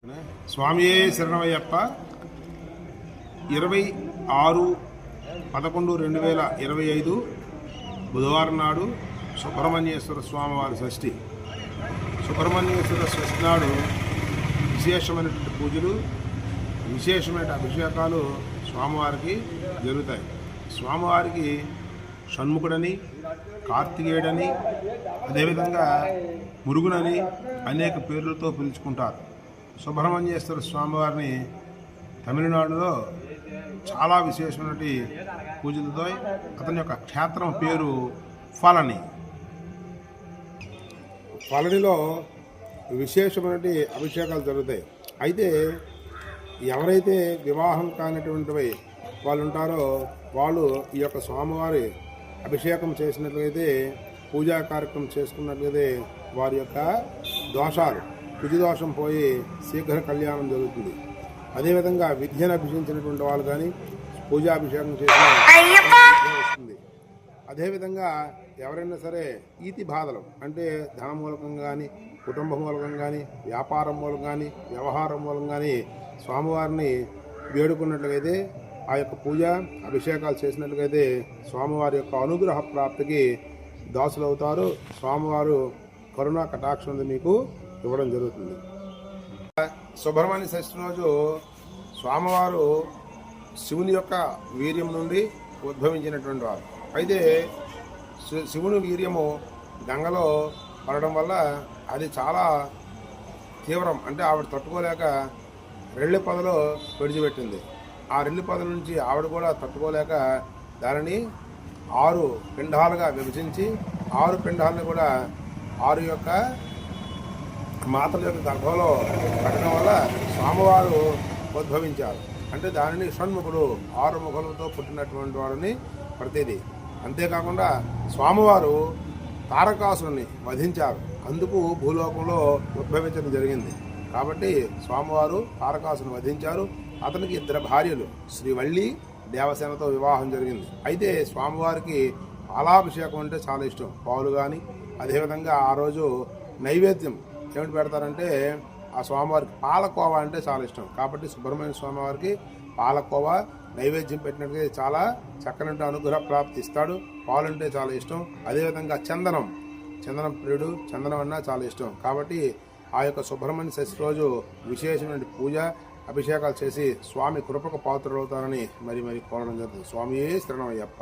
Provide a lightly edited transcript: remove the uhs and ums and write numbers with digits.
స్వామియే శరణమయ్యప్ప. 26/11/2025 బుధవారం నాడు సుబ్రహ్మణ్యేశ్వర స్వామివారి షష్ఠి. సుబ్రహ్మణ్యేశ్వర షష్ఠి నాడు విశేషమైనటువంటి పూజలు, విశేషమైన అభిషేకాలు స్వామివారికి జరుగుతాయి. స్వామివారికి షణ్ముఖుడని, కార్తికేయుడని, అదేవిధంగా మురుగునని అనేక పేర్లతో పిలుచుకుంటారు. సుబ్రహ్మణ్యేశ్వర స్వామివారిని తమిళనాడులో చాలా విశేషమైన పూజలతో అతని యొక్క క్షేత్రం పేరు పళని. పళనిలో విశేషమైన అభిషేకాలు జరుగుతాయి. అయితే ఎవరైతే వివాహం కానిటువంటి వాళ్ళు ఉంటారో వాళ్ళు ఈ యొక్క స్వామివారి అభిషేకం చేసినట్లయితే, పూజా కార్యక్రమం చేసుకున్నట్లయితే వారి యొక్క దోషాలు, కుజదోషం పోయి శీఘ్ర కళ్యాణం జరుగుతుంది. అదేవిధంగా విద్యను అభ్యసించినటువంటి వాళ్ళు కానీ పూజాభిషేకం చేసిన వస్తుంది. అదేవిధంగా ఎవరైనా సరే ఈతి బాధలు అంటే ధన మూలకం కానీ, కుటుంబ మూలకం కానీ, వ్యాపారం మూలం కానీ, వ్యవహారం మూలం కానీ స్వామివారిని వేడుకున్నట్లయితే, ఆ యొక్క పూజ అభిషేకాలు చేసినట్లయితే స్వామివారి యొక్క అనుగ్రహ ప్రాప్తికి దాసులవుతారు. స్వామివారు కరుణా కటాక్షం మీకు ఇవ్వడం జరుగుతుంది. సుబ్రహ్మణ్య షష్ఠి రోజు స్వామివారు శివుని యొక్క వీర్యం నుండి ఉద్భవించినటువంటి వారు. అయితే శివుని వీర్యము గంగలో పడడం వల్ల అది చాలా తీవ్రం, అంటే ఆవిడ తట్టుకోలేక రెల్లి పొదలో విడిచిపెట్టింది. ఆ రెల్లి పొద నుంచి ఆవిడ కూడా తట్టుకోలేక దానిని 6 పిండాలుగా విభజించి 6 పిండాలను కూడా 6 యొక్క మాతల యొక్క గర్భంలో పెట్టడం వల్ల స్వామివారు ఉద్భవించారు. అంటే దానిని షణ్ముఖుడు, 6 ముఖులతో పుట్టినటువంటి వాడిని ప్రతిదీ. అంతేకాకుండా స్వామివారు తారకాసురుని వధించారు, అందుకు భూలోకంలో ఉద్భవించడం జరిగింది. కాబట్టి స్వామివారు తారకాసురుని వధించారు. అతనికి 2 భార్యలు శ్రీవల్లి, దేవసేనతో వివాహం జరిగింది. అయితే స్వామివారికి పాలాభిషేకం అంటే చాలా ఇష్టం, పాలు కానీ. అదేవిధంగా ఆ రోజు నైవేద్యం ఏమిటి పెడతారంటే, ఆ స్వామివారికి పాలకోవా అంటే చాలా ఇష్టం. కాబట్టి సుబ్రహ్మణ్య స్వామివారికి పాలకోవా నైవేద్యం పెట్టినట్టుగా చాలా చక్కని అనుగ్రహ ప్రాప్తి ఇస్తాడు. పాలు అంటే చాలా ఇష్టం. అదేవిధంగా చందనం ప్రియుడు, చందనం అన్నా చాలా ఇష్టం. కాబట్టి ఆ యొక్క సుబ్రహ్మణ్య షష్ఠి రోజు విశేషమైన పూజ అభిషేకాలు చేసి స్వామి కృపకు పాత్రులవుతారని మరి కోరడం జరుగుతుంది. స్వామియే శరణమయ్యప్ప.